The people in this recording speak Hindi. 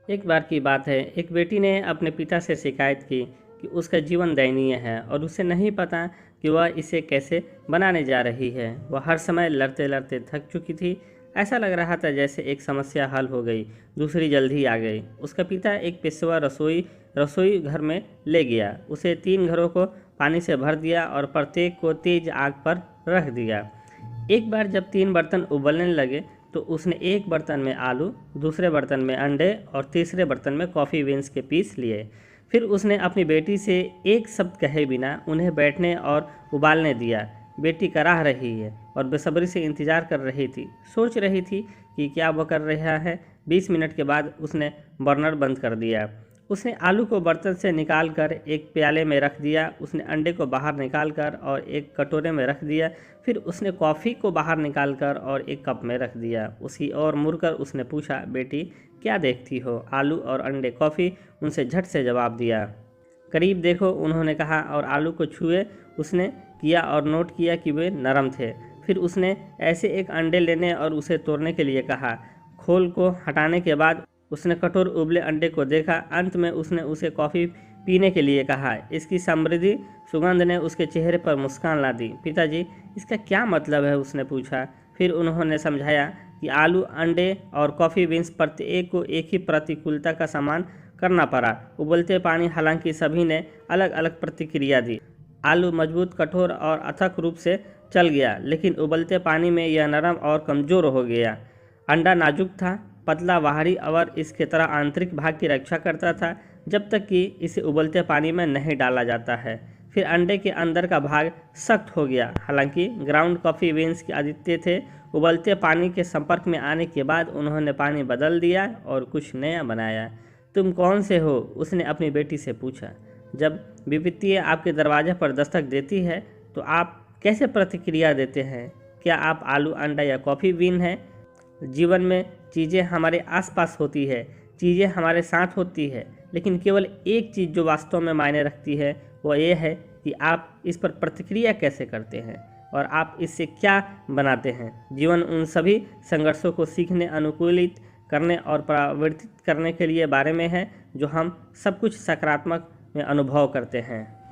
एक बार की बात है, एक बेटी ने अपने पिता से शिकायत की कि उसका जीवन दयनीय है और उसे नहीं पता कि वह इसे कैसे बनाने जा रही है। वह हर समय लड़ते लड़ते थक चुकी थी। ऐसा लग रहा था जैसे एक समस्या हल हो गई, दूसरी जल्द ही आ गई। उसका पिता एक पेशेवर रसोई घर में ले गया। उसे 3 घरों को पानी से भर दिया और प्रत्येक को तेज आग पर रख दिया। एक बार जब 3 बर्तन उबलने लगे तो उसने एक बर्तन में आलू, दूसरे बर्तन में अंडे और तीसरे बर्तन में कॉफ़ी बीन्स के पीस लिए। फिर उसने अपनी बेटी से एक शब्द कहे बिना उन्हें बैठने और उबालने दिया। बेटी कराह रही है और बेसब्री से इंतज़ार कर रही थी, सोच रही थी कि क्या वह कर रहा है। 20 मिनट के बाद उसने बर्नर बंद कर दिया। उसने आलू को बर्तन से निकालकर एक प्याले में रख दिया। उसने अंडे को बाहर निकालकर और एक कटोरे में रख दिया। फिर उसने कॉफ़ी को बाहर निकालकर और एक कप में रख दिया। उसकी ओर मुड़कर उसने पूछा, बेटी क्या देखती हो? आलू और अंडे, कॉफ़ी। उनसे झट से जवाब दिया। करीब देखो, उन्होंने कहा और आलू को छुए उसने किया और नोट किया कि वे नरम थे। फिर उसने ऐसे एक अंडे लेने और उसे तोड़ने के लिए कहा। खोल को हटाने के बाद उसने कठोर उबले अंडे को देखा। अंत में उसने उसे कॉफ़ी पीने के लिए कहा। इसकी समृद्धि सुगंध ने उसके चेहरे पर मुस्कान ला दी। पिताजी, इसका क्या मतलब है? उसने पूछा। फिर उन्होंने समझाया कि आलू, अंडे और कॉफ़ी बीन्स प्रत्येक को एक ही प्रतिकूलता का सामना करना पड़ा। उबलते पानी, हालांकि सभी ने अलग अलग प्रतिक्रिया दी। आलू मजबूत, कठोर और अथक रूप से चल गया, लेकिन उबलते पानी में यह नरम और कमज़ोर हो गया। अंडा नाजुक था, पतला, बाहरी और इसके तरह आंतरिक भाग की रक्षा करता था जब तक कि इसे उबलते पानी में नहीं डाला जाता है। फिर अंडे के अंदर का भाग सख्त हो गया। हालांकि ग्राउंड कॉफ़ी बीन्स के आदित्य थे। उबलते पानी के संपर्क में आने के बाद उन्होंने पानी बदल दिया और कुछ नया बनाया। तुम कौन से हो? उसने अपनी बेटी से पूछा। जब विपत्ति आपके दरवाजे पर दस्तक देती है तो आप कैसे प्रतिक्रिया देते हैं? क्या आप आलू, अंडा या कॉफ़ी बीन हैं? जीवन में चीज़ें हमारे आसपास होती है, चीज़ें हमारे साथ होती है, लेकिन केवल एक चीज़ जो वास्तव में मायने रखती है वो ये है कि आप इस पर प्रतिक्रिया कैसे करते हैं और आप इससे क्या बनाते हैं। जीवन उन सभी संघर्षों को सीखने, अनुकूलित करने और परिवर्तित करने के लिए बारे में है जो हम सब कुछ सकारात्मक में अनुभव करते हैं।